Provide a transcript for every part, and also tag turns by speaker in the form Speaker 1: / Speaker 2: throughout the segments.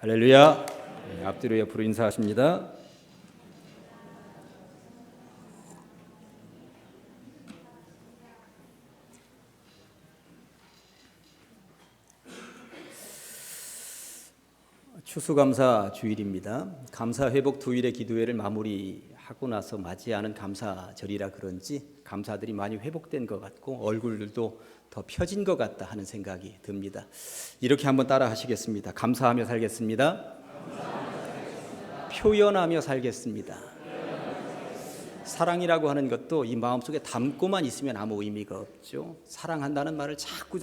Speaker 1: 할렐루야. 앞뒤로 옆으로 인사하십니다. 추수감사 주일입니다. 감사회복 두일의 기도회를 마무리하고 나서 맞이하는 감사절이라 그런지 감사들이 많이 회복된 것 같고 얼굴들도 더 펴진 것 같다 하는 생각이 듭니다. 이렇게 한번 따라 하시겠습니다. 감사하며 살겠습니다. 표현하며 살겠습니다. 사랑이라고 하는 것도 이 마음속에 담고만 있으면 아무 의미가 없죠. 사랑한다는 말을 자꾸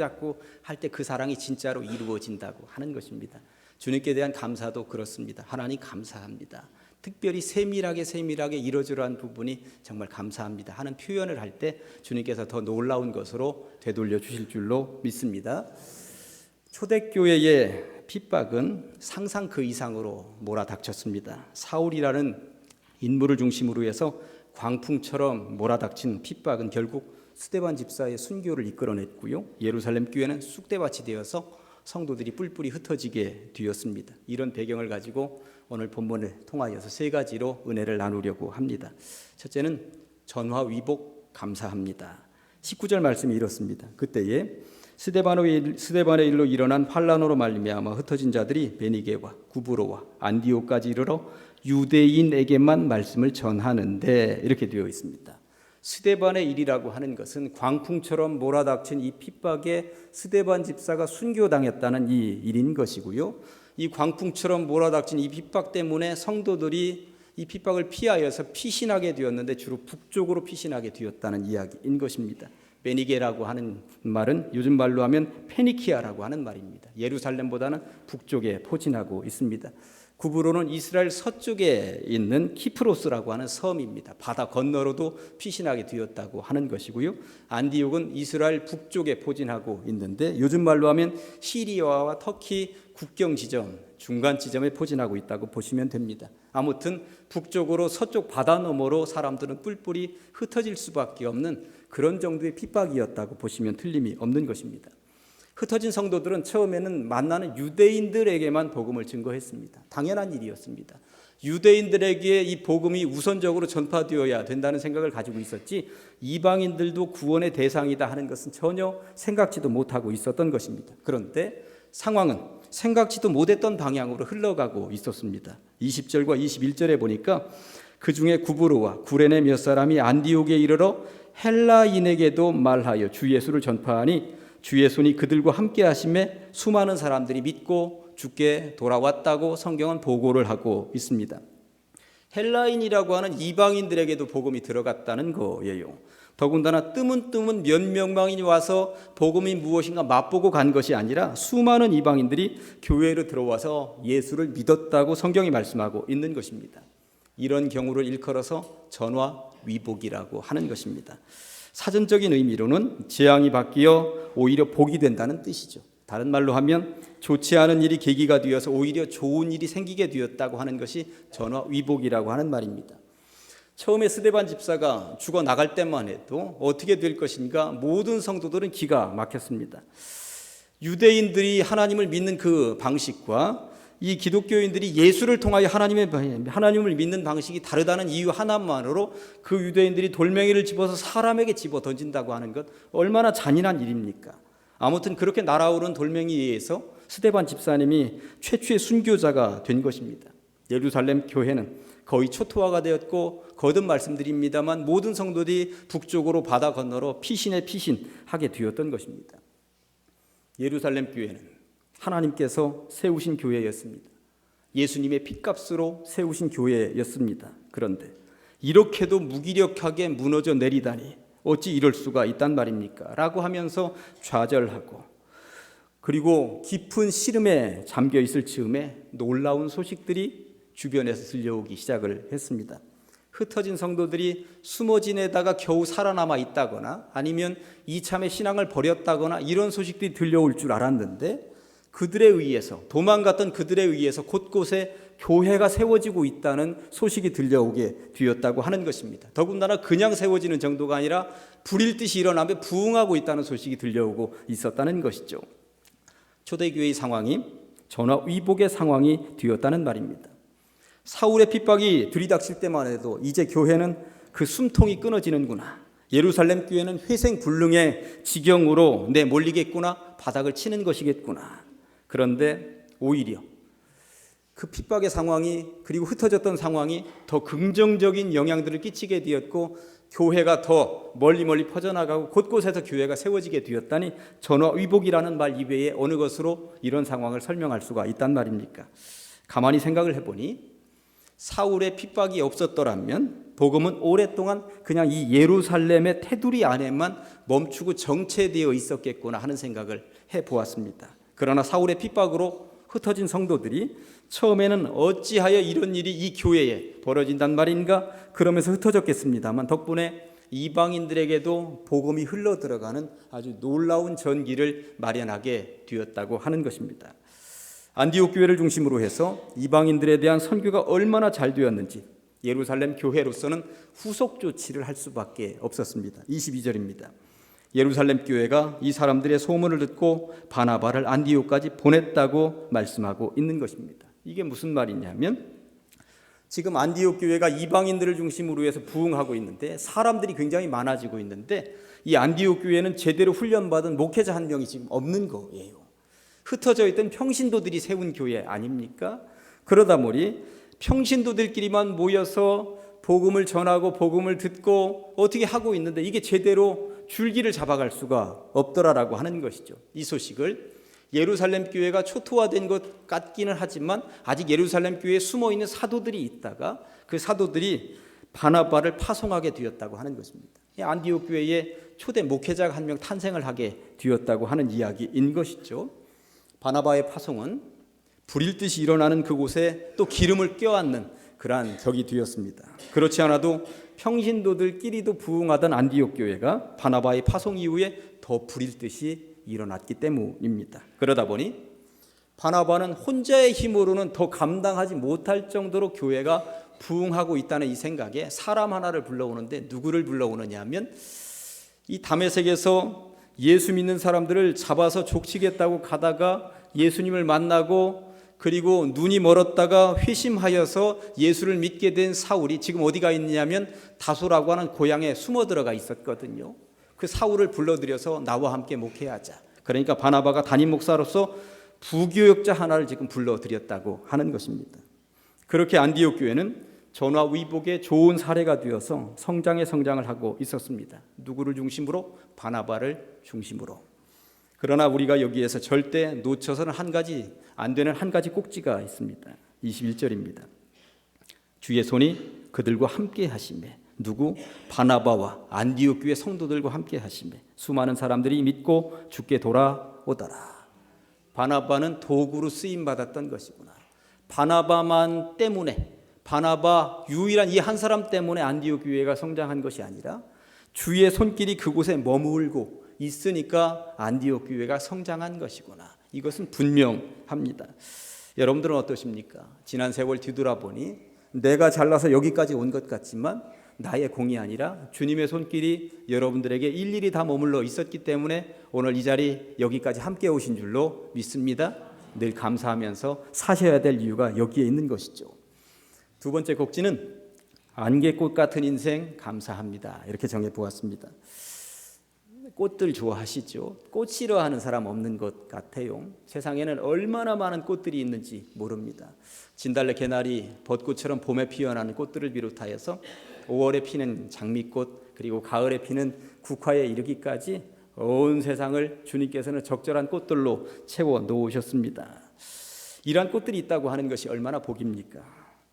Speaker 1: 할 때 그 사랑이 진짜로 이루어진다고 하는 것입니다. 주님께 대한 감사도 그렇습니다. 하나님 감사합니다. 특별히 세밀하게 이루어지려는 부분이 정말 감사합니다 하는 표현을 할 때 주님께서 더 놀라운 것으로 되돌려 주실 줄로 믿습니다. 초대교회의 핍박은 상상 그 이상으로 몰아닥쳤습니다. 사울이라는 인물을 중심으로 해서 광풍처럼 몰아닥친 핍박은 결국 스데반 집사의 순교를 이끌어냈고요. 예루살렘 교회는 쑥대밭이 되어서 성도들이 뿔뿔이 흩어지게 되었습니다. 이런 배경을 가지고 오늘 본문을 통하여서 세 가지로 은혜를 나누려고 합니다. 첫째는 전화위복 감사합니다. 19절 말씀이 이렇습니다. 그때에 스데반의 일로 일어난 환난으로 말미암아 흩어진 자들이 베니게와 구브로와 안디오까지 이르러 유대인에게만 말씀을 전하는데 이렇게 되어 있습니다. 스데반의 일이라고 하는 것은 광풍처럼 몰아닥친 이 핍박에 스데반 집사가 순교당했다는 이 일인 것이고요. 이 광풍처럼 몰아닥친 이 핍박 때문에 성도들이 이 핍박을 피하여서 피신하게 되었는데 주로 북쪽으로 피신하게 되었다는 이야기인 것입니다. 베니게라고 하는 말은 요즘 말로 하면 페니키아라고 하는 말입니다. 예루살렘보다는 북쪽에 포진하고 있습니다. 구브로는 이스라엘 서쪽에 있는 키프로스라고 하는 섬입니다. 바다 건너로도 피신하게 되었다고 하는 것이고요. 안디옥은 이스라엘 북쪽에 포진하고 있는데 요즘 말로 하면 시리아와 터키 국경 지점, 중간 지점에 포진하고 있다고 보시면 됩니다. 아무튼 북쪽으로 서쪽 바다 너머로 사람들은 뿔뿔이 흩어질 수밖에 없는 그런 정도의 핍박이었다고 보시면 틀림이 없는 것입니다. 흩어진 성도들은 처음에는 만나는 유대인들에게만 복음을 증거했습니다. 당연한 일이었습니다. 유대인들에게 이 복음이 우선적으로 전파되어야 된다는 생각을 가지고 있었지 이방인들도 구원의 대상이다 하는 것은 전혀 생각지도 못하고 있었던 것입니다. 그런데 상황은 생각지도 못했던 방향으로 흘러가고 있었습니다. 20절과 21절에 보니까 그 중에 구브로와 구레네 몇 사람이 안디옥에 이르러 헬라인에게도 말하여 주 예수를 전파하니 주의 손이 그들과 함께 하심에 수많은 사람들이 믿고 주께 돌아왔다고 성경은 보고를 하고 있습니다. 헬라인이라고 하는 이방인들에게도 복음이 들어갔다는 거예요. 더군다나 뜨문 몇 명만이 와서 복음이 무엇인가 맛보고 간 것이 아니라 수많은 이방인들이 교회로 들어와서 예수를 믿었다고 성경이 말씀하고 있는 것입니다. 이런 경우를 일컬어서 전화위복이라고 하는 것입니다. 사전적인 의미로는 재앙이 바뀌어 오히려 복이 된다는 뜻이죠. 다른 말로 하면 좋지 않은 일이 계기가 되어서 오히려 좋은 일이 생기게 되었다고 하는 것이 전화위복이라고 하는 말입니다. 처음에 스데반 집사가 죽어 나갈 때만 해도 어떻게 될 것인가 모든 성도들은 기가 막혔습니다. 유대인들이 하나님을 믿는 그 방식과 이 기독교인들이 예수를 통하여 하나님을 믿는 방식이 다르다는 이유 하나만으로 그 유대인들이 돌멩이를 집어서 사람에게 집어 던진다고 하는 것 얼마나 잔인한 일입니까? 아무튼 그렇게 날아오른 돌멩이에 의해서 스데반 집사님이 최초의 순교자가 된 것입니다. 예루살렘 교회는 거의 초토화가 되었고 거듭 말씀드립니다만 모든 성도들이 북쪽으로 바다 건너로 피신하게 되었던 것입니다. 예루살렘 교회는 하나님께서 세우신 교회였습니다. 예수님의 핏값으로 세우신 교회였습니다. 그런데 이렇게도 무기력하게 무너져 내리다니 어찌 이럴 수가 있단 말입니까? 라고 하면서 좌절하고 그리고 깊은 시름에 잠겨 있을 즈음에 놀라운 소식들이 주변에서 들려오기 시작을 했습니다. 흩어진 성도들이 숨어 지내다가 겨우 살아남아 있다거나 아니면 이참에 신앙을 버렸다거나 이런 소식들이 들려올 줄 알았는데 그들에 의해서 도망갔던 그들에 의해서 곳곳에 교회가 세워지고 있다는 소식이 들려오게 되었다고 하는 것입니다. 더군다나 그냥 세워지는 정도가 아니라 불일 듯이 일어나며 부흥하고 있다는 소식이 들려오고 있었다는 것이죠. 초대교회의 상황이 전화위복의 상황이 되었다는 말입니다. 사울의 핍박이 들이닥칠 때만 해도 이제 교회는 그 숨통이 끊어지는구나, 예루살렘 교회는 회생불능의 지경으로 내몰리겠구나, 바닥을 치는 것이겠구나. 그런데 오히려 그 핍박의 상황이, 그리고 흩어졌던 상황이 더 긍정적인 영향들을 끼치게 되었고, 교회가 더 멀리 퍼져나가고 곳곳에서 교회가 세워지게 되었다니, 전화위복이라는 말 이외에 어느 것으로 이런 상황을 설명할 수가 있단 말입니까? 가만히 생각을 해보니 사울의 핍박이 없었더라면 복음은 오랫동안 그냥 이 예루살렘의 테두리 안에만 멈추고 정체되어 있었겠구나 하는 생각을 해보았습니다. 그러나 사울의 핍박으로 흩어진 성도들이 처음에는 어찌하여 이런 일이 이 교회에 벌어진단 말인가 그러면서 흩어졌겠습니다만, 덕분에 이방인들에게도 복음이 흘러들어가는 아주 놀라운 전기를 마련하게 되었다고 하는 것입니다. 안디옥 교회를 중심으로 해서 이방인들에 대한 선교가 얼마나 잘 되었는지 예루살렘 교회로서는 후속 조치를 할 수밖에 없었습니다. 22절입니다. 예루살렘 교회가 이 사람들의 소문을 듣고 바나바를 안디옥까지 보냈다고 말씀하고 있는 것입니다. 이게 무슨 말이냐면, 지금 안디옥 교회가 이방인들을 중심으로 해서 부흥하고 있는데 사람들이 굉장히 많아지고 있는데, 이 안디옥 교회는 제대로 훈련받은 목회자 한 명이 지금 없는 거예요. 흩어져 있던 평신도들이 세운 교회 아닙니까? 그러다 보니 평신도들끼리만 모여서 복음을 전하고 복음을 듣고 어떻게 하고 있는데 이게 제대로 줄기를 잡아갈 수가 없더라라고 하는 것이죠. 이 소식을 예루살렘 교회가 초토화된 것 같기는 하지만 아직 예루살렘 교회에 숨어있는 사도들이 있다가 그 사도들이 바나바를 파송하게 되었다고 하는 것입니다. 안디옥 교회에 초대 목회자가 한 명 탄생을 하게 되었다고 하는 이야기인 것이죠. 바나바의 파송은 불일 듯이 일어나는 그곳에 또 기름을 껴안는 그러한 격이 되었습니다. 그렇지 않아도 평신도들끼리도 부흥하던 안디옥 교회가 바나바의 파송 이후에 더 불일 듯이 일어났기 때문입니다. 그러다 보니 바나바는 혼자의 힘으로는 더 감당하지 못할 정도로 교회가 부흥하고 있다는 이 생각에 사람 하나를 불러오는데, 누구를 불러오느냐 하면 이 다메섹에서 예수 믿는 사람들을 잡아서 족치겠다고 가다가 예수님을 만나고 그리고 눈이 멀었다가 회심하여서 예수를 믿게 된 사울이 지금 어디가 있느냐면 다소라고 하는 고향에 숨어 들어가 있었거든요. 그 사울을 불러들여서 나와 함께 목회하자. 그러니까 바나바가 담임 목사로서 부교역자 하나를 지금 불러들였다고 하는 것입니다. 그렇게 안디옥 교회는 전화위복의 좋은 사례가 되어서 성장을 하고 있었습니다. 누구를 중심으로? 바나바를 중심으로. 그러나 우리가 여기에서 절대 놓쳐서는 안 되는 한 가지 꼭지가 있습니다. 21절입니다. 주의 손이 그들과 함께 하시매. 누구? 바나바와 안디옥 교회 성도들과 함께 하시매. 수많은 사람들이 믿고 주께 돌아오더라. 바나바는 도구로 쓰임 받았던 것이구나. 바나바만 때문에, 바나바 유일한 이 한 사람 때문에 안디옥 교회가 성장한 것이 아니라 주의 손길이 그곳에 머물고 있으니까 안디옥 교회가 성장한 것이구나. 이것은 분명합니다. 여러분들은 어떠십니까? 지난 세월 뒤돌아보니 내가 잘나서 여기까지 온 것 같지만 나의 공이 아니라 주님의 손길이 여러분들에게 일일이 다 머물러 있었기 때문에 오늘 이 자리 여기까지 함께 오신 줄로 믿습니다. 늘 감사하면서 사셔야 될 이유가 여기에 있는 것이죠. 두 번째 곡지는 안개꽃 같은 인생 감사합니다. 이렇게 정해보았습니다. 꽃들 좋아하시죠? 꽃 싫어하는 사람 없는 것 같아요. 세상에는 얼마나 많은 꽃들이 있는지 모릅니다. 진달래, 개나리, 벚꽃처럼 봄에 피어나는 꽃들을 비롯하여서 5월에 피는 장미꽃, 그리고 가을에 피는 국화에 이르기까지 온 세상을 주님께서는 적절한 꽃들로 채워 놓으셨습니다. 이러한 꽃들이 있다고 하는 것이 얼마나 복입니까?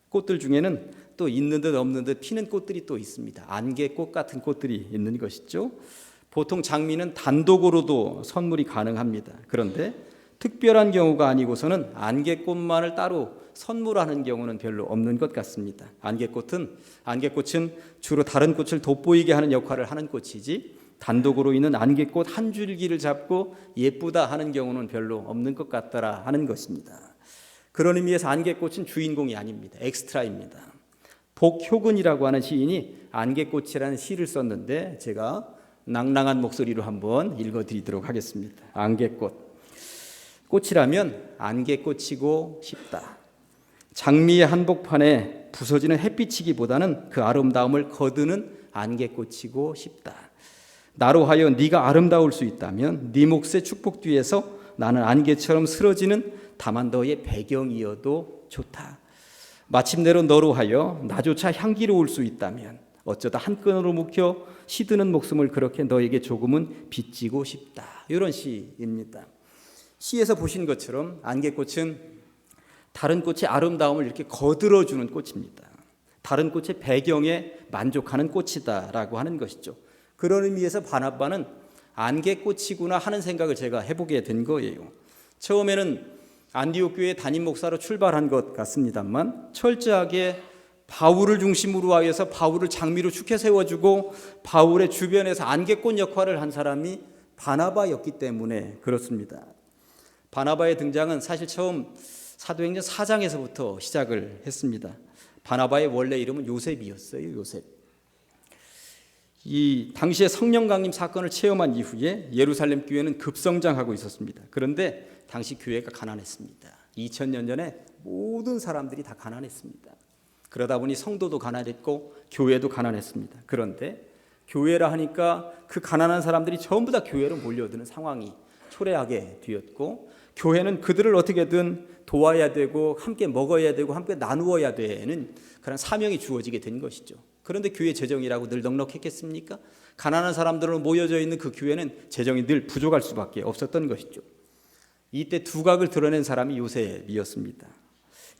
Speaker 1: 꽃들 중에는 또 있는 듯 없는 듯 피는 꽃들이 또 있습니다. 안개꽃 같은 꽃들이 있는 것이죠. 보통 장미는 단독으로도 선물이 가능합니다. 그런데 특별한 경우가 아니고서는 안개꽃만을 따로 선물하는 경우는 별로 없는 것 같습니다. 안개꽃은 주로 다른 꽃을 돋보이게 하는 역할을 하는 꽃이지 단독으로 있는 안개꽃 한 줄기를 잡고 예쁘다 하는 경우는 별로 없는 것 같더라 하는 것입니다. 그런 의미에서 안개꽃은 주인공이 아닙니다. 엑스트라입니다. 복효근이라고 하는 시인이 안개꽃이라는 시를 썼는데 제가 낭랑한 목소리로 한번 읽어드리도록 하겠습니다. 안개꽃. 꽃이라면 안개 꽂히고 싶다. 장미의 한복판에 부서지는 햇빛이기보다는 그 아름다움을 거두는 안개 꽂히고 싶다. 나로 하여 네가 아름다울 수 있다면 네 몫의 축복 뒤에서 나는 안개처럼 쓰러지는 다만 너의 배경이어도 좋다. 마침내로 너로 하여 나조차 향기로울 수 있다면 어쩌다 한 끈으로 묵혀 시드는 목숨을 그렇게 너에게 조금은 빚지고 싶다. 이런 시입니다. 시에서 보신 것처럼 안개꽃은 다른 꽃의 아름다움을 이렇게 거들어주는 꽃입니다. 다른 꽃의 배경에 만족하는 꽃이다라고 하는 것이죠. 그런 의미에서 바나바는 안개꽃이구나 하는 생각을 제가 해보게 된 거예요. 처음에는 안디옥 교회 담임 목사로 출발한 것 같습니다만 철저하게 바울을 중심으로 하여서 바울을 장미로 축해 세워주고 바울의 주변에서 안개꽃 역할을 한 사람이 바나바였기 때문에 그렇습니다. 바나바의 등장은 사실 처음 사도행전 4장에서부터 시작을 했습니다. 바나바의 원래 이름은 요셉이었어요. 요셉. 이 당시에 성령 강림 사건을 체험한 이후에 예루살렘 교회는 급성장하고 있었습니다. 그런데 당시 교회가 가난했습니다. 2000년 전에 모든 사람들이 다 가난했습니다. 그러다 보니 성도도 가난했고 교회도 가난했습니다. 그런데 교회라 하니까 그 가난한 사람들이 전부 다 교회로 몰려드는 상황이 초래하게 되었고 교회는 그들을 어떻게든 도와야 되고 함께 먹어야 되고 함께 나누어야 되는 그런 사명이 주어지게 된 것이죠. 그런데 교회 재정이라고 늘 넉넉했겠습니까? 가난한 사람들로 모여져 있는 그 교회는 재정이 늘 부족할 수밖에 없었던 것이죠. 이때 두각을 드러낸 사람이 요셉이었습니다.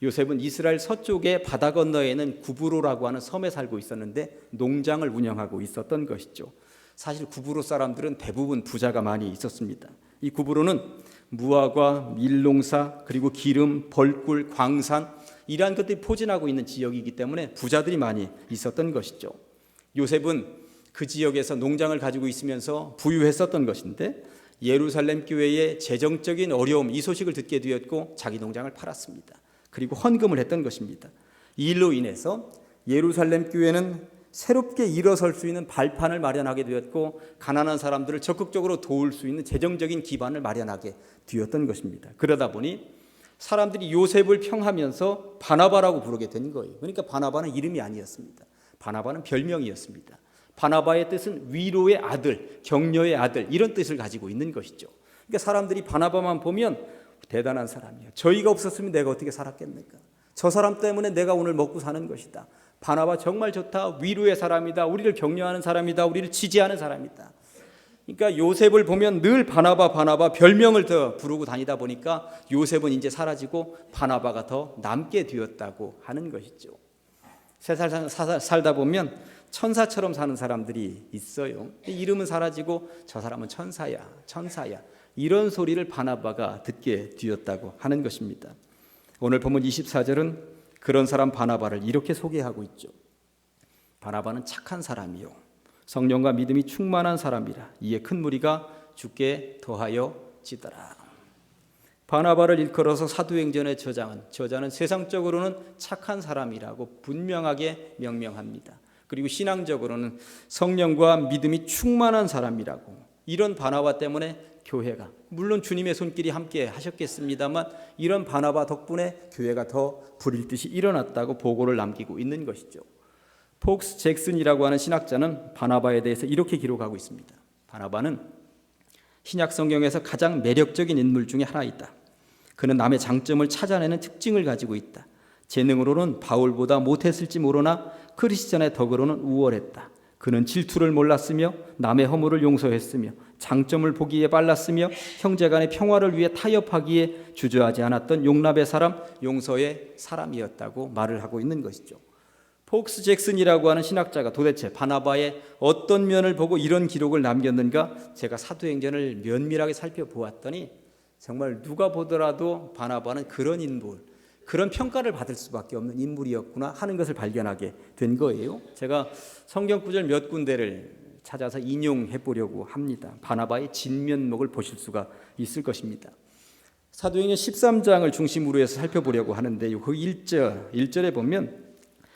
Speaker 1: 요셉은 이스라엘 서쪽의 바다 건너에 있는 구브로라고 하는 섬에 살고 있었는데 농장을 운영하고 있었던 것이죠. 사실 구브로 사람들은 대부분 부자가 많이 있었습니다. 이 구브로는 무화과, 밀농사, 그리고 기름, 벌꿀, 광산 이러한 것들이 포진하고 있는 지역이기 때문에 부자들이 많이 있었던 것이죠. 요셉은 그 지역에서 농장을 가지고 있으면서 부유했었던 것인데 예루살렘 교회의 재정적인 어려움 이 소식을 듣게 되었고 자기 농장을 팔았습니다. 그리고 헌금을 했던 것입니다. 이 일로 인해서 예루살렘 교회는 새롭게 일어설 수 있는 발판을 마련하게 되었고 가난한 사람들을 적극적으로 도울 수 있는 재정적인 기반을 마련하게 되었던 것입니다. 그러다 보니 사람들이 요셉을 평하면서 바나바라고 부르게 된 거예요. 그러니까 바나바는 이름이 아니었습니다. 바나바는 별명이었습니다. 바나바의 뜻은 위로의 아들, 격려의 아들 이런 뜻을 가지고 있는 것이죠. 그러니까 사람들이 바나바만 보면 대단한 사람이에요. 저희가 없었으면 내가 어떻게 살았겠는가? 저 사람 때문에 내가 오늘 먹고 사는 것이다. 바나바 정말 좋다. 위로의 사람이다. 우리를 격려하는 사람이다. 우리를 지지하는 사람이다. 그러니까 요셉을 보면 늘 바나바 별명을 더 부르고 다니다 보니까 요셉은 이제 사라지고 바나바가 더 남게 되었다고 하는 것이죠. 세상 살다 보면 천사처럼 사는 사람들이 있어요. 이름은 사라지고 저 사람은 천사야 이런 소리를 바나바가 듣게 되었다고 하는 것입니다. 오늘 본문 24절은 그런 사람 바나바를 이렇게 소개하고 있죠. 바나바는 착한 사람이요 성령과 믿음이 충만한 사람이라 이에 큰 무리가 주께 더하여 지더라. 바나바를 일컬어서 사도행전의 저자는 세상적으로는 착한 사람이라고 분명하게 명명합니다. 그리고 신앙적으로는 성령과 믿음이 충만한 사람이라고. 이런 바나바 때문에 교회가 물론 주님의 손길이 함께 하셨겠습니다만 이런 바나바 덕분에 교회가 더 불일 듯이 일어났다고 보고를 남기고 있는 것이죠. 폭스 잭슨이라고 하는 신학자는 바나바에 대해서 이렇게 기록하고 있습니다. 바나바는 신약 성경에서 가장 매력적인 인물 중에 하나이다. 그는 남의 장점을 찾아내는 특징을 가지고 있다. 재능으로는 바울보다 못했을지 모르나 크리스천의 덕으로는 우월했다. 그는 질투를 몰랐으며 남의 허물을 용서했으며 장점을 보기에 빨랐으며 형제간의 평화를 위해 타협하기에 주저하지 않았던 용납의 사람, 용서의 사람이었다고 말을 하고 있는 것이죠. 폭스 잭슨이라고 하는 신학자가 도대체 바나바의 어떤 면을 보고 이런 기록을 남겼는가 제가 사도행전을 면밀하게 살펴보았더니 정말 누가 보더라도 바나바는 그런 인물, 그런 평가를 받을 수밖에 없는 인물이었구나 하는 것을 발견하게 된 거예요. 제가 성경 구절 몇 군데를 찾아서 인용해 보려고 합니다. 바나바의 진면목을 보실 수가 있을 것입니다. 사도행전 13장을 중심으로 해서 살펴보려고 하는데요. 그 1절에 보면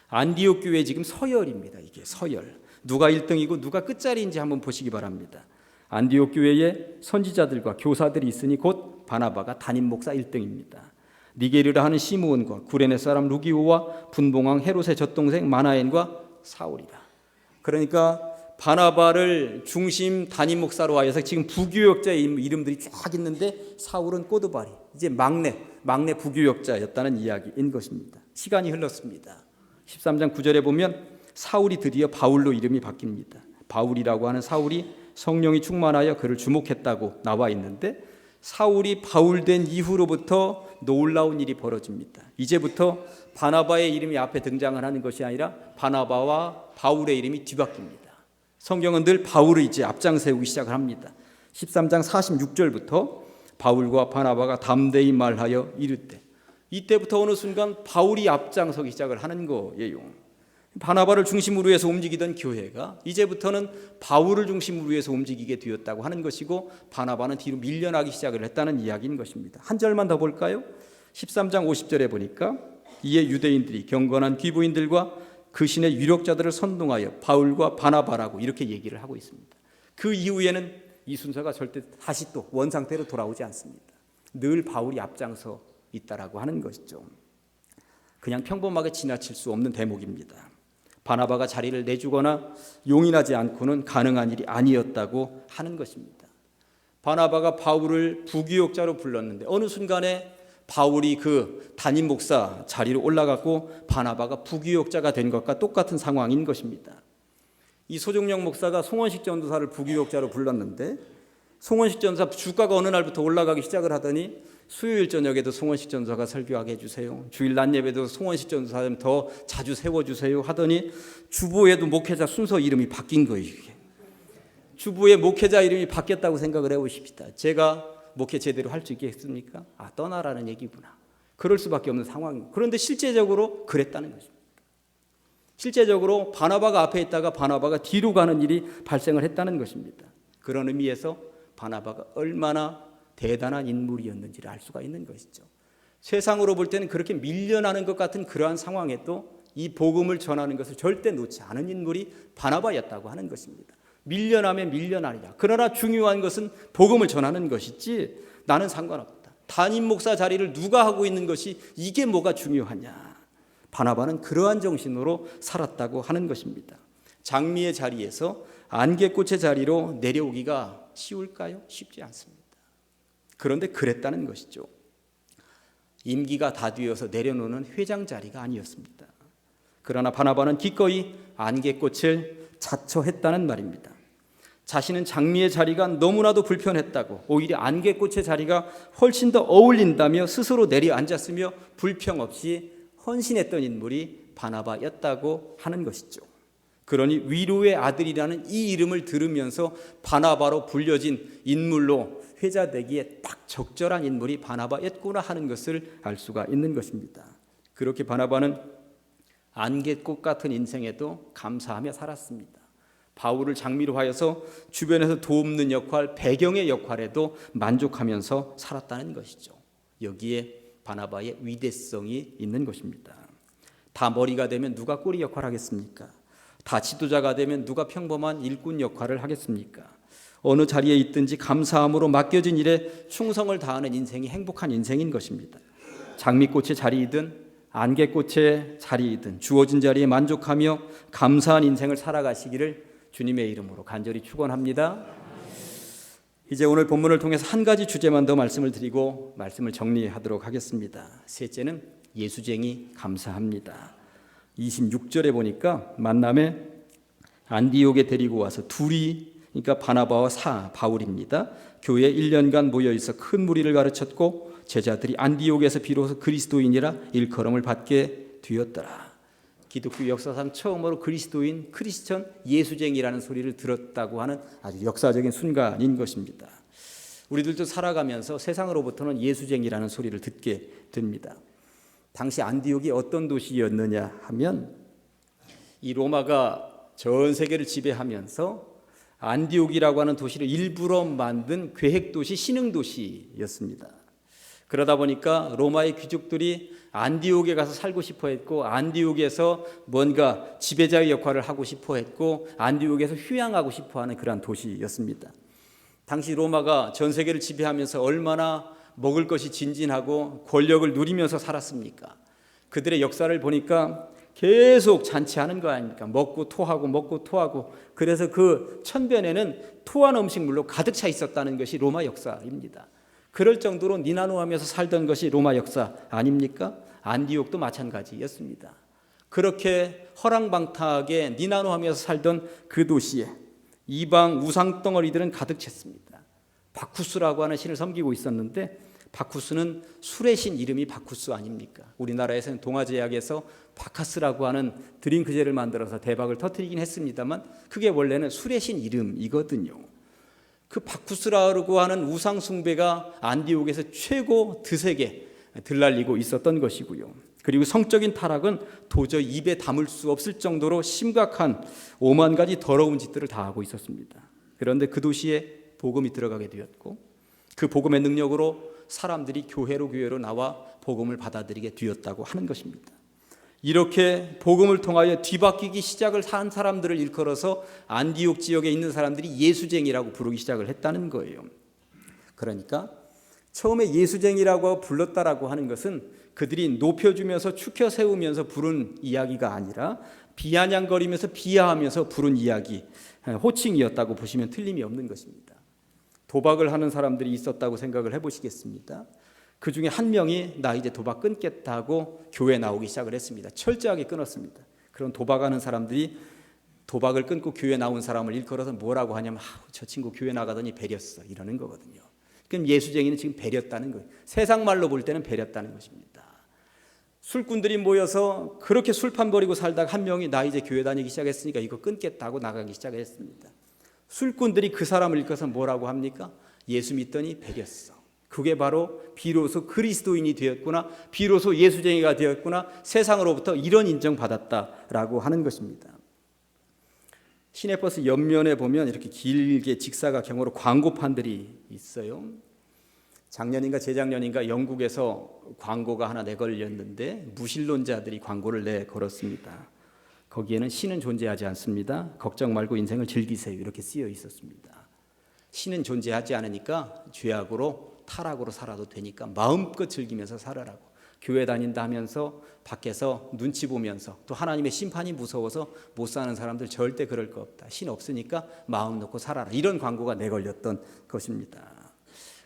Speaker 1: 안디옥 교회 지금 서열입니다. 이게 서열. 누가 1등이고 누가 끝자리인지 한번 보시기 바랍니다. 안디옥 교회에 선지자들과 교사들이 있으니 곧 바나바가 담임 목사 1등입니다. 니게르라 하는 시므온과 구레네 사람 루기오와 분봉왕 헤롯의 젖동생 마나엔과 사울이라. 그러니까 바나바를 중심 담임 목사로 하여서 지금 부교역자의 이름들이 쫙 있는데 사울은 꼬드바리, 이제 막내 부교역자였다는 이야기인 것입니다. 시간이 흘렀습니다. 13장 9절에 보면 사울이 드디어 바울로 이름이 바뀝니다. 바울이라고 하는 사울이 성령이 충만하여 그를 주목했다고 나와 있는데, 사울이 바울된 이후로부터 놀라운 일이 벌어집니다. 이제부터 바나바의 이름이 앞에 등장을 하는 것이 아니라 바나바와 바울의 이름이 뒤바뀝니다. 성경은 늘 바울을 이제 앞장 세우기 시작을 합니다. 13장 46절부터 바울과 바나바가 담대히 말하여 이르되, 이때부터 어느 순간 바울이 앞장서기 시작을 하는 거예요. 바나바를 중심으로 해서 움직이던 교회가 이제부터는 바울을 중심으로 해서 움직이게 되었다고 하는 것이고, 바나바는 뒤로 밀려나기 시작을 했다는 이야기인 것입니다. 한 절만 더 볼까요? 13장 50절에 보니까 이에 유대인들이 경건한 귀부인들과 그 신의 유력자들을 선동하여 바울과 바나바라고 이렇게 얘기를 하고 있습니다. 그 이후에는 이 순서가 절대 다시 또 원상태로 돌아오지 않습니다. 늘 바울이 앞장서 있다라고 하는 것이죠. 그냥 평범하게 지나칠 수 없는 대목입니다. 바나바가 자리를 내주거나 용인하지 않고는 가능한 일이 아니었다고 하는 것입니다. 바나바가 바울을 부교역자로 불렀는데 어느 순간에 바울이 그 담임 목사 자리로 올라갔고 바나바가 부교역자가 된 것과 똑같은 상황인 것입니다. 이 소종영 목사가 송원식 전도사를 부교역자로 불렀는데, 송원식 전도사 주가가 어느 날부터 올라가기 시작을 하더니 수요일 저녁에도 송원식 전도사가 설교하게 해주세요, 주일 낮 예배도 송원식 전도사 좀 더 자주 세워주세요 하더니 주보에도 목회자 순서 이름이 바뀐 거예요. 이게. 주보에 목회자 이름이 바뀌었다고 생각을 해보십시다. 제가 목회 제대로 할 수 있겠습니까? 떠나라는 얘기구나. 그럴 수밖에 없는 상황입니다. 그런데 실제적으로 그랬다는 것입니다. 실제적으로 바나바가 앞에 있다가 바나바가 뒤로 가는 일이 발생을 했다는 것입니다. 그런 의미에서 바나바가 얼마나 대단한 인물이었는지를 알 수가 있는 것이죠. 세상으로 볼 때는 그렇게 밀려나는 것 같은 그러한 상황에도 이 복음을 전하는 것을 절대 놓지 않은 인물이 바나바였다고 하는 것입니다. 밀려나면 밀려나리라. 그러나 중요한 것은 복음을 전하는 것이지 나는 상관없다. 담임 목사 자리를 누가 하고 있는 것이 이게 뭐가 중요하냐. 바나바는 그러한 정신으로 살았다고 하는 것입니다. 장미의 자리에서 안개꽃의 자리로 내려오기가 쉬울까요? 쉽지 않습니다. 그런데 그랬다는 것이죠. 임기가 다 되어서 내려놓는 회장 자리가 아니었습니다. 그러나 바나바는 기꺼이 안개꽃을 자처했다는 말입니다. 자신은 장미의 자리가 너무나도 불편했다고, 오히려 안개꽃의 자리가 훨씬 더 어울린다며 스스로 내려앉았으며 불평 없이 헌신했던 인물이 바나바였다고 하는 것이죠. 그러니 위로의 아들이라는 이 이름을 들으면서 바나바로 불려진 인물로 회자되기에 딱 적절한 인물이 바나바였구나 하는 것을 알 수가 있는 것입니다. 그렇게 바나바는 안개꽃 같은 인생에도 감사하며 살았습니다. 바울을 장미로 하여서 주변에서 돕는 역할, 배경의 역할에도 만족하면서 살았다는 것이죠. 여기에 바나바의 위대성이 있는 것입니다. 다 머리가 되면 누가 꼬리 역할을 하겠습니까? 다 지도자가 되면 누가 평범한 일꾼 역할을 하겠습니까? 어느 자리에 있든지 감사함으로 맡겨진 일에 충성을 다하는 인생이 행복한 인생인 것입니다. 장미꽃의 자리이든 안개꽃의 자리이든 주어진 자리에 만족하며 감사한 인생을 살아가시기를 주님의 이름으로 간절히 축원합니다. 이제 오늘 본문을 통해서 한 가지 주제만 더 말씀을 드리고 말씀을 정리하도록 하겠습니다. 셋째는 예수쟁이 감사합니다. 26절에 보니까 만남에 안디옥에 데리고 와서 둘이, 그러니까 바나바와 바울입니다. 교회에 1년간 모여있어 큰 무리를 가르쳤고 제자들이 안디옥에서 비로소 그리스도인이라 일컬음을 받게 되었더라. 기독교 역사상 처음으로 그리스도인, 크리스천, 예수쟁이라는 소리를 들었다고 하는 아주 역사적인 순간인 것입니다. 우리들도 살아가면서 세상으로부터는 예수쟁이라는 소리를 듣게 됩니다. 당시 안디옥이 어떤 도시였느냐 하면 이 로마가 전 세계를 지배하면서 안디옥이라고 하는 도시를 일부러 만든 계획도시, 신흥도시였습니다. 그러다 보니까 로마의 귀족들이 안디옥에 가서 살고 싶어 했고, 안디옥에서 뭔가 지배자의 역할을 하고 싶어 했고, 안디옥에서 휴양하고 싶어 하는 그러한 도시였습니다. 당시 로마가 전 세계를 지배하면서 얼마나 먹을 것이 진진하고 권력을 누리면서 살았습니까? 그들의 역사를 보니까 계속 잔치하는 거 아닙니까? 먹고 토하고. 그래서 그 천변에는 토한 음식물로 가득 차 있었다는 것이 로마 역사입니다. 그럴 정도로 니나노하면서 살던 것이 로마 역사 아닙니까? 안디옥도 마찬가지였습니다. 그렇게 허랑방탕하게 니나노하면서 살던 그 도시에 이방 우상 덩어리들은 가득 찼습니다. 바쿠스라고 하는 신을 섬기고 있었는데, 바쿠스는 술의 신 이름이 바쿠스 아닙니까? 우리나라에서는 동아제약에서 바카스라고 하는 드링크제를 만들어서 대박을 터뜨리긴 했습니다만, 그게 원래는 술의 신 이름이거든요. 그 바쿠스라고 하는 우상 숭배가 안디옥에서 최고 드세게 들날리고 있었던 것이고요. 그리고 성적인 타락은 도저히 입에 담을 수 없을 정도로 심각한 5만 가지 더러운 짓들을 다 하고 있었습니다. 그런데 그 도시에 복음이 들어가게 되었고, 그 복음의 능력으로 사람들이 교회로 나와 복음을 받아들이게 되었다고 하는 것입니다. 이렇게 복음을 통하여 뒤바뀌기 시작을 한 사람들을 일컬어서 안디옥 지역에 있는 사람들이 예수쟁이라고 부르기 시작을 했다는 거예요. 그러니까 처음에 예수쟁이라고 불렀다라고 하는 것은 그들이 높여주면서 추켜 세우면서 부른 이야기가 아니라 비아냥거리면서 비하하면서 부른 이야기, 호칭이었다고 보시면 틀림이 없는 것입니다. 도박을 하는 사람들이 있었다고 생각을 해보시겠습니다. 그 중에 한 명이 나 이제 도박 끊겠다고 교회에 나오기 시작을 했습니다. 철저하게 끊었습니다. 그런 도박하는 사람들이 도박을 끊고 교회에 나온 사람을 일컬어서 뭐라고 하냐면 저 친구 교회 나가더니 배렸어 이러는 거거든요. 그럼 예수쟁이는 지금 배렸다는 거예요. 세상 말로 볼 때는 배렸다는 것입니다. 술꾼들이 모여서 그렇게 술판 버리고 살다가 한 명이 나 이제 교회 다니기 시작했으니까 이거 끊겠다고 나가기 시작했습니다. 술꾼들이 그 사람을 일컬어서 뭐라고 합니까? 예수 믿더니 배렸어. 그게 바로 비로소 그리스도인이 되었구나, 비로소 예수쟁이가 되었구나, 세상으로부터 이런 인정받았다라고 하는 것입니다. 시내버스 옆면에 보면 이렇게 길게 직사각형으로 광고판들이 있어요. 작년인가 재작년인가 영국에서 광고가 하나 내걸렸는데 무신론자들이 광고를 내걸었습니다. 거기에는 신은 존재하지 않습니다. 걱정 말고 인생을 즐기세요. 이렇게 쓰여 있었습니다. 신은 존재하지 않으니까 죄악으로 타락으로 살아도 되니까 마음껏 즐기면서 살아라고. 교회 다닌다 하면서 밖에서 눈치 보면서 또 하나님의 심판이 무서워서 못 사는 사람들 절대 그럴 거 없다. 신 없으니까 마음 놓고 살아라. 이런 광고가 내걸렸던 것입니다.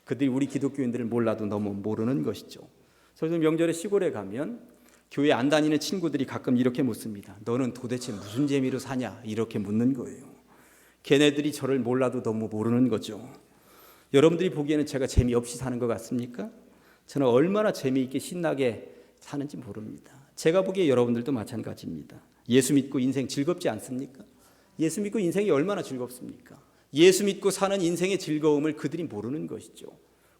Speaker 1: 그들이 우리 기독교인들을 몰라도 너무 모르는 것이죠. 그래서 명절에 시골에 가면 교회 안 다니는 친구들이 가끔 이렇게 묻습니다. 너는 도대체 무슨 재미로 사냐? 이렇게 묻는 거예요. 걔네들이 저를 몰라도 너무 모르는 거죠. 여러분들이 보기에는 제가 재미없이 사는 것 같습니까? 저는 얼마나 재미있게 신나게 사는지 모릅니다. 제가 보기에 여러분들도 마찬가지입니다. 예수 믿고 인생 즐겁지 않습니까? 예수 믿고 인생이 얼마나 즐겁습니까? 예수 믿고 사는 인생의 즐거움을 그들이 모르는 것이죠.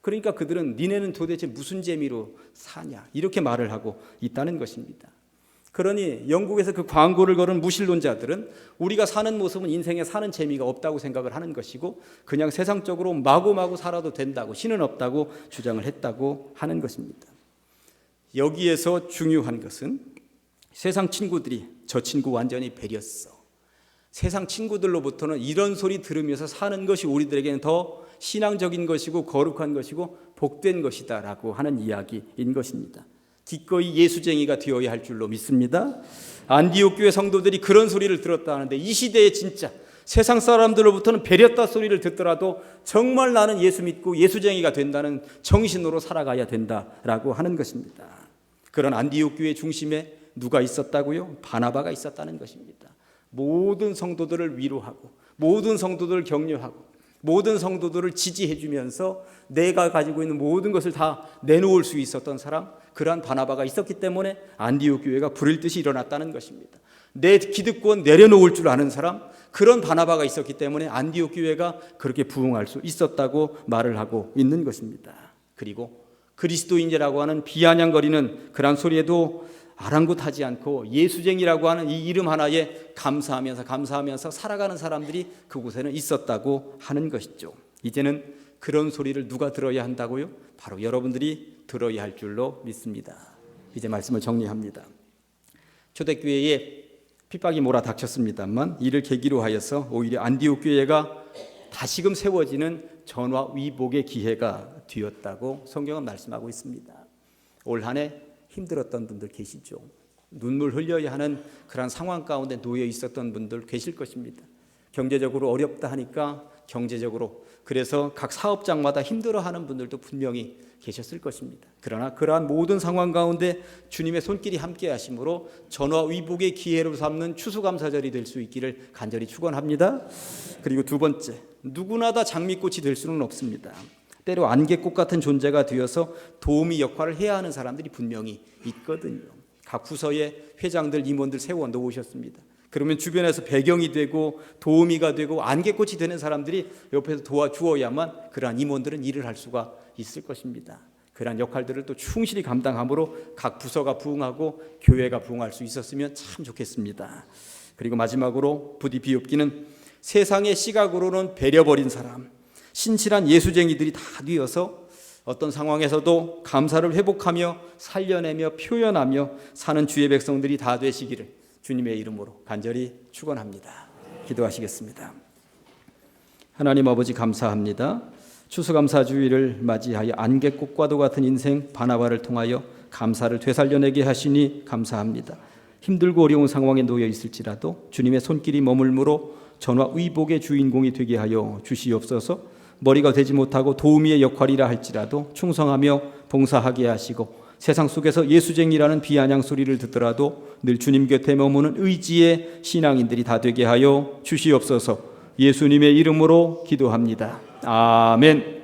Speaker 1: 그러니까 그들은 니네는 도대체 무슨 재미로 사냐 이렇게 말을 하고 있다는 것입니다. 그러니 영국에서 그 광고를 걸은 무신론자들은 우리가 사는 모습은 인생에 사는 재미가 없다고 생각을 하는 것이고 그냥 세상적으로 마구마구 살아도 된다고, 신은 없다고 주장을 했다고 하는 것입니다. 여기에서 중요한 것은 세상 친구들이 저 친구 완전히 배렸어. 세상 친구들로부터는 이런 소리 들으면서 사는 것이 우리들에게는 더 신앙적인 것이고 거룩한 것이고 복된 것이다 라고 하는 이야기인 것입니다. 기꺼이 예수쟁이가 되어야 할 줄로 믿습니다. 안디옥 교회 성도들이 그런 소리를 들었다 하는데 이 시대에 진짜 세상 사람들로부터는 배렸다 소리를 듣더라도 정말 나는 예수 믿고 예수쟁이가 된다는 정신으로 살아가야 된다라고 하는 것입니다. 그런 안디옥 교회 중심에 누가 있었다고요? 바나바가 있었다는 것입니다. 모든 성도들을 위로하고 모든 성도들을 격려하고 모든 성도들을 지지해 주면서 내가 가지고 있는 모든 것을 다 내놓을 수 있었던 사람, 그러한 바나바가 있었기 때문에 안디옥 교회가 불일 듯이 일어났다는 것입니다. 내 기득권 내려놓을 줄 아는 사람, 그런 바나바가 있었기 때문에 안디옥 교회가 그렇게 부흥할 수 있었다고 말을 하고 있는 것입니다. 그리고 그리스도인이라고 하는 비아냥거리는 그런 소리에도 아랑곳하지 않고 예수쟁이라고 하는 이 이름 하나에 감사하면서 살아가는 사람들이 그곳에는 있었다고 하는 것이죠. 이제는 그런 소리를 누가 들어야 한다고요? 바로 여러분들이 들어야 할 줄로 믿습니다. 이제 말씀을 정리합니다. 초대교회에 핍박이 몰아닥쳤습니다만 이를 계기로 하여서 오히려 안디옥 교회가 다시금 세워지는 전화위복의 기회가 되었다고 성경은 말씀하고 있습니다. 올 한 해 힘들었던 분들 계시죠. 눈물 흘려야 하는 그런 상황 가운데 놓여 있었던 분들 계실 것입니다. 경제적으로 어렵다 하니까 경제적으로, 그래서 각 사업장마다 힘들어하는 분들도 분명히 계셨을 것입니다. 그러나 그러한 모든 상황 가운데 주님의 손길이 함께 하심으로 전화위복의 기회로 삼는 추수감사절이 될 수 있기를 간절히 축원합니다. 그리고 두 번째, 누구나 다 장미꽃이 될 수는 없습니다. 때로 안개꽃 같은 존재가 되어서 도우미 역할을 해야 하는 사람들이 분명히 있거든요. 각 부서에 회장들, 임원들 세워 놓으셨습니다. 그러면 주변에서 배경이 되고 도우미가 되고 안개꽃이 되는 사람들이 옆에서 도와주어야만 그러한 임원들은 일을 할 수가 있을 것입니다. 그러한 역할들을 또 충실히 감당함으로 각 부서가 부흥하고 교회가 부흥할 수 있었으면 참 좋겠습니다. 그리고 마지막으로 부디 비옵기는 세상의 시각으로는 배려버린 사람, 신실한 예수쟁이들이 다 되어서 어떤 상황에서도 감사를 회복하며 살려내며 표현하며 사는 주의 백성들이 다 되시기를 주님의 이름으로 간절히 축원합니다. 기도하시겠습니다. 하나님 아버지, 감사합니다. 추수감사주의를 맞이하여 안개꽃과도 같은 인생 바나바를 통하여 감사를 되살려내게 하시니 감사합니다. 힘들고 어려운 상황에 놓여 있을지라도 주님의 손길이 머물므로 전화위복의 주인공이 되게 하여 주시옵소서. 머리가 되지 못하고 도우미의 역할이라 할지라도 충성하며 봉사하게 하시고, 세상 속에서 예수쟁이라는 비아냥 소리를 듣더라도 늘 주님 곁에 머무는 의지의 신앙인들이 다 되게 하여 주시옵소서. 예수님의 이름으로 기도합니다. 아멘.